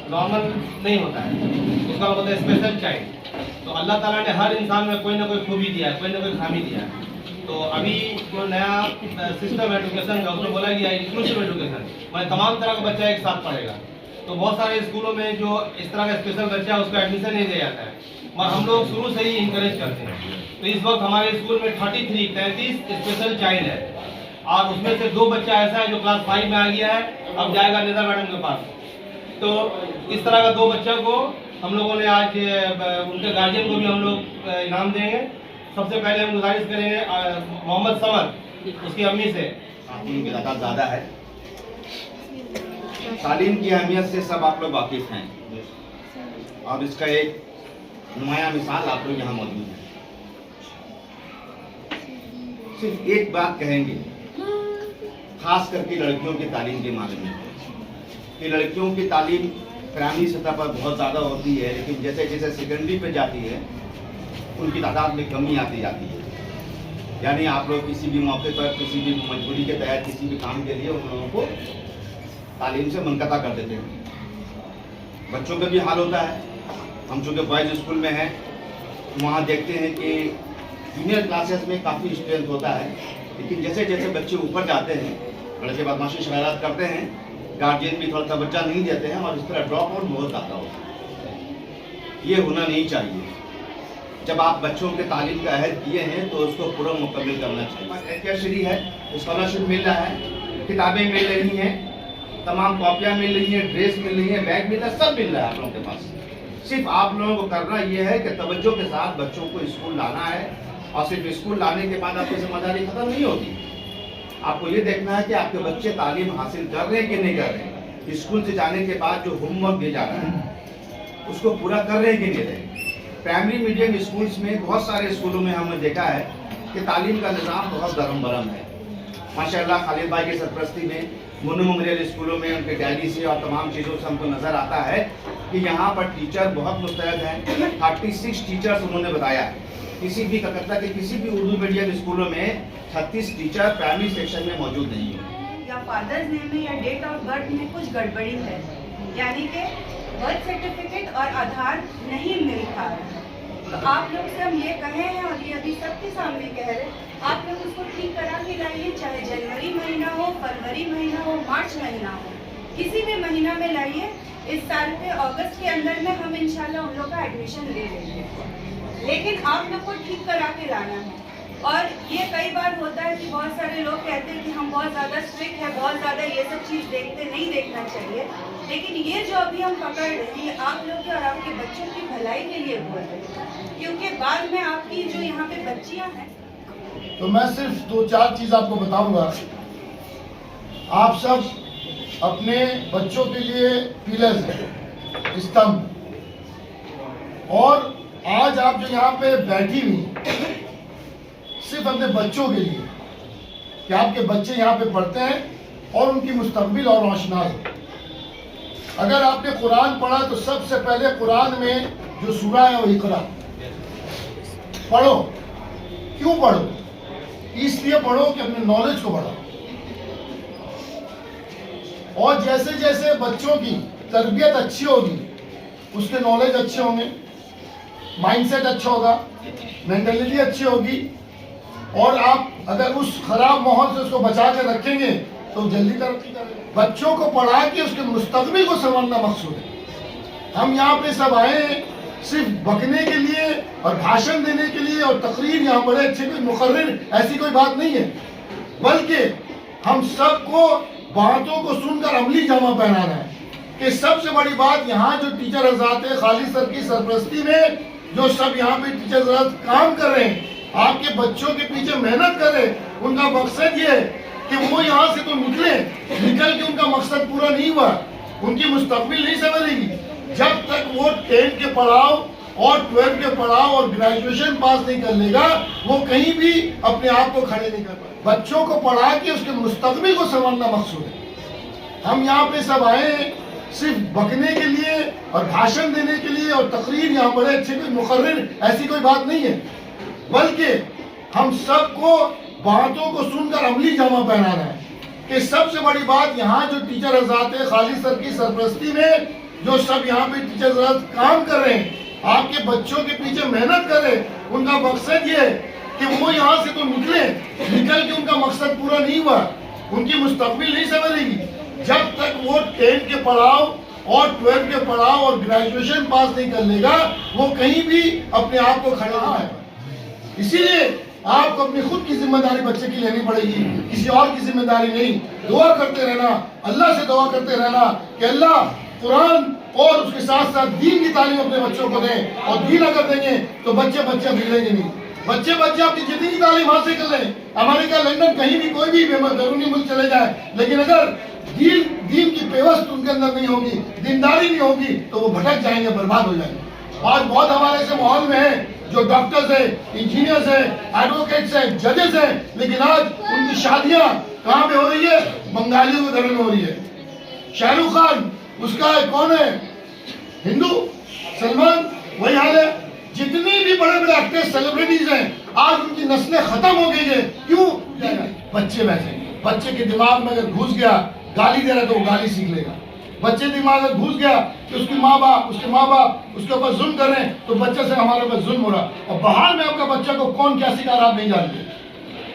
Normal नहीं होता है, उसका मतलब होता है स्पेशल चाइल्ड। तो अल्लाह ताला ने हर इंसान में कोई ना कोई खूबी दिया है, कोई ना कोई खामी दिया है। तो अभी जो नया सिस्टम एजुकेशन का उसमें बोला गया है इंक्लूसिव एजुकेशन, मतलब तमाम तरह का बच्चा एक साथ पढ़ेगा। तो बहुत सारे स्कूलों में जो इस तरह का स्पेशल बच्चा है उसका एडमिशन नहीं दिया जाता है, और हम लोग शुरू से ही इंकरेज करते हैं। तो इस वक्त हमारे स्कूल में 33 स्पेशल चाइल्ड है, और उसमें से 2 बच्चा ऐसा है जो क्लास 5 में आ गया है, अब जाएगा निदा मैडम के पास। तो इस तरह का 2 बच्चों को हम लोगों ने आज उनके गार्जियन को भी हम लोग इनाम देंगे। सबसे पहले हम गुजारिश करेंगे मोहम्मद समर उसकी अम्मी से। तालीम की तादाद ज़्यादा है, तालीम की अहमियत से सब आप लोग वाकिफ हैं, और इसका एक नुमाया मिसाल आप लोग यहाँ मौजूद हैं। सिर्फ एक बात कहेंगे, खास करके लड़कियों की तालीम के मामले में, कि लड़कियों की तालीम प्राइमरी सतह पर बहुत ज़्यादा होती है, लेकिन जैसे जैसे सेकेंडरी पे जाती है उनकी तादाद में कमी आती जाती है। यानी आप लोग किसी भी मौके पर, किसी भी मजबूरी के तहत, किसी भी काम के लिए उन लोगों को तालीम से मुनक़ता कर देते हैं। बच्चों का भी हाल होता है। हम चूँकि बॉयज़ स्कूल में हैं, वहाँ देखते हैं कि जूनियर क्लासेस में काफ़ी स्ट्रेंथ होता है, लेकिन जैसे जैसे बच्चे ऊपर जाते हैं, लड़के बदमाशी शरारत करते हैं, गार्जियन भी थोड़ा तवज्जो नहीं देते हैं, और इस तरह ड्रॉप आउट बहुत ज़्यादा होता है। ये होना नहीं चाहिए। जब आप बच्चों के तालीम का अहद किए हैं तो उसको पूरा मुकम्मल करना चाहिए। एहतियात है, स्कॉलरशिप मिल रहा है, किताबें मिल रही हैं, तमाम कॉपियाँ मिल रही हैं, ड्रेस मिल रही है, बैग मिल रहा है, सब मिल रहा है आप लोगों के पास। सिर्फ आप लोगों को करना ये है कि तवज्जो के साथ बच्चों को स्कूल लाना है, और सिर्फ स्कूल लाने के बाद आपकी जिम्मेदारी खत्म नहीं होती। आपको ये देखना है कि आपके बच्चे तालीम हासिल कर रहे हैं कि नहीं कर रहे हैं। स्कूल से जाने के बाद जो होमवर्क दिया जा रहा है उसको पूरा कर रहे हैं कि नहीं रहे। प्राइमरी मीडियम स्कूल्स में, बहुत सारे स्कूलों में हमने देखा है कि तालीम का निज़ाम बहुत दरम बरम है। माशाअल्लाह खालिद भाई की सरपरस्ती में मुन्नू मेमोरियल स्कूलों में उनके डायरी से और तमाम चीज़ों से हमको नज़र आता है कि यहाँ पर टीचर बहुत मुस्तैद हैं। 36 टीचर्स उन्होंने बताया। किसी भी कलकत्ता के किसी भी उर्दू मीडियम स्कूलों में 36 टीचर प्राइमरी सेक्शन में मौजूद नहीं है। या फादर्स नेम में या डेट ऑफ बर्थ में कुछ गड़बड़ी है, यानी कि बर्थ सर्टिफिकेट और आधार नहीं मिल पा रहा है। तो आप लोग से हम ये कहे हैं, और ये अभी सबके सामने कह रहे हैं, आप लोग उसको ठीक करा के लाइए, चाहे जनवरी महीना हो, फरवरी महीना हो, मार्च महीना हो, किसी भी महीना में लाइए। इस साल के अगस्त के अंदर में हम इंशाल्लाह उन लोग का एडमिशन ले लेंगे, लेकिन आप लोग को ठीक करा के लाना है। और ये कई बार होता है कि बहुत सारे लोग कहते हैं कि हम बहुत ज़्यादा स्ट्रिक्ट है, बहुत ज़्यादा ये सब चीज़ देखते नहीं देखना चाहिए, लेकिन ये जो अभी हम पकड़ रहे हैं ये आप लोग के और आपके बच्चों की भलाई के लिए बोल रहे हैं, क्योंकि बाद में आपकी जो यहाँ पे बच्चियाँ हैं। तो मैं सिर्फ 2-4 चीज़ आपको बताऊंगा। आप सब अपने बच्चों के लिए पिलर्स हैं, स्तंभ, और आज आप जो यहाँ पे बैठी हुई सिर्फ अपने बच्चों के लिए, कि आपके बच्चे यहाँ पे पढ़ते हैं और उनकी मुस्तकबिल और रोशनास। अगर आपने कुरान पढ़ा तो सबसे पहले कुरान में जो सूरा है वो इकरा पढ़ो। क्यों पढ़ो? इसलिए पढ़ो कि अपने नॉलेज को बढ़ाओ, और जैसे जैसे बच्चों की तरबियत अच्छी होगी उसके नॉलेज अच्छे होंगे, माइंडसेट अच्छा होगा, मेंटलिटी अच्छी होगी, और आप अगर उस खराब माहौल से उसको बचा के रखेंगे तो जल्दी तरक्की करेंगे। बच्चों को पढ़ा के उसके मुस्तकबिल को संवारना मकसूद है। हम यहाँ पे सब आए हैं सिर्फ बकने के लिए और भाषण देने के लिए और तकरीर यहाँ बड़े अच्छे कोई मुकर्रिर ऐसी कोई बात नहीं है, बल्कि हम सबको बातों को सुनकर अमली जामा पहनाना है। कि सबसे बड़ी बात, यहाँ जो टीचर हज़रात है खालिद सर की सरपरस्ती में जो सब यहाँ पे टीचर हज़रात काम कर रहे हैं, आपके बच्चों के पीछे मेहनत करें, उनका मकसद ये है कि वो यहाँ से तो निकल के उनका मकसद पूरा नहीं हुआ, उनकी मुस्तकबिल नहीं संभलेगी जब तक वो 10th के पढ़ाओ और 12th के पढ़ाओ और ग्रेजुएशन पास नहीं कर लेगा, वो कहीं भी अपने आप को खड़े नहीं कर पाए। बच्चों को पढ़ा के उसके मुस्तकबिल को संवारना मकसूद है। हम यहाँ पे सब आए हैं सिर्फ बकने के लिए और भाषण देने के लिए और तकरीर यहाँ बड़े अच्छे कोई मुकर्रिर ऐसी कोई बात नहीं है, बल्कि हम सबको बातों को सुनकर अमली जामा पहनाना है। कि सबसे बड़ी बात, यहाँ जो टीचर हज़रात है खालिद सर की सरपरस्ती में जो सब यहाँ पे टीचर्स काम कर रहे हैं, आपके बच्चों के पीछे मेहनत कर रहे हैं, उनका मकसद ये है कि वो यहाँ से तो निकले, निकल के उनका मकसद पूरा नहीं हुआ, उनकी मुस्तकबिल नहीं संवरेगी जब तक वो 10th के पढ़ाओ और 12th के पढ़ाओ और ग्रेजुएशन पास नहीं कर लेगा, वो कहीं भी अपने आप को खड़ा नहीं पाएगा। इसीलिए आपको अपनी खुद की जिम्मेदारी बच्चे की लेनी पड़ेगी, किसी और की जिम्मेदारी नहीं। दुआ करते रहना, अल्लाह से दुआ करते रहना कि अल्लाह कुरान और उसके साथ साथ दीन की तालीम अपने बच्चों को दें, और दीन अगर देंगे तो बच्चे बिगड़ेंगे नहीं। बच्चे अपनी जितनी तालीम हासिल कर लें, अमेरिका, लंदन, कहीं भी कोई भी बैरूनी मुल्क चले जाए, लेकिन अगर दीन की पेवस्त उनके अंदर नहीं होगी, दीनदारी नहीं होगी, तो वो भटक जाएंगे, बर्बाद हो जाएंगे। आज बहुत हमारे ऐसे माहौल में है जो डॉक्टर्स हैं, इंजीनियर्स हैं, एडवोकेट्स हैं, जजेस हैं, लेकिन आज उनकी शादियां कहाँ पे हो रही है? बंगालियों के घरों में हो रही है। शाहरुख खान, उसका कौन है? हिंदू। सलमान, वही हाल है। जितनी भी बड़े बड़े एक्टर्स, सेलिब्रिटीज हैं, आज उनकी नस्लें खत्म हो गई है। क्यों? बच्चे वैसे, बच्चे के दिमाग में अगर घुस गया गाली दे रहा तो वो गाली सीख लेगा। बच्चे दिमाग में घुस गया कि उसके माँ बाप उसके ऊपर जुल्म कर रहे हैं, तो बच्चे से हमारे ऊपर जुल्म हो रहा। और बाहर में आपका बच्चा को कौन क्या सिखा रहा आप नहीं जानते,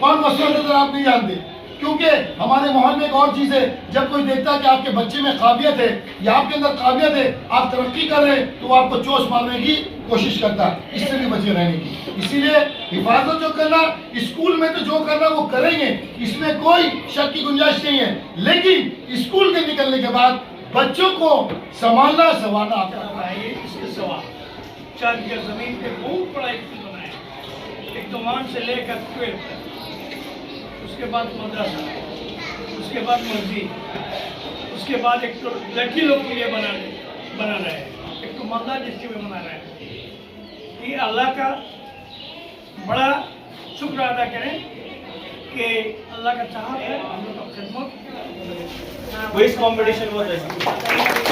कौन मसला आप नहीं जानते, क्योंकि हमारे माहौल में एक और चीज है, जब कोई देखता है कि आपके बच्चे में काबिलियत है या आपके अंदर काबिलियत है, आप तरक्की कर रहे हैं, तो वो आपको चोट मारने की कोशिश करता है, इससे भी बचे रहने की। इसीलिए हिफाजत जो करना, स्कूल में तो जो करना वो करेंगे, इसमें कोई शक की गुंजाइश नहीं है, लेकिन स्कूल के निकलने के बाद बच्चों को संभालना संवारना आपका। इसके सवाल 4 बीघा जमीन पे बहुत बड़ा स्कूल बनाया, एक तो 1 से लेकर 12 तक, उसके बाद मदरसा, उसके बाद मस्जिद, उसके बाद एक तो लड़की लोग के लिए बना रहे हैं, एक तो मल्ला डिस्ट्रिक्ट में बना रहे हैं। ये अल्लाह का बड़ा शुक्र अदा करें कि अल्लाह का चाहत है हम लोग का खिदमत। क्विज कंपटीशन हुआ था।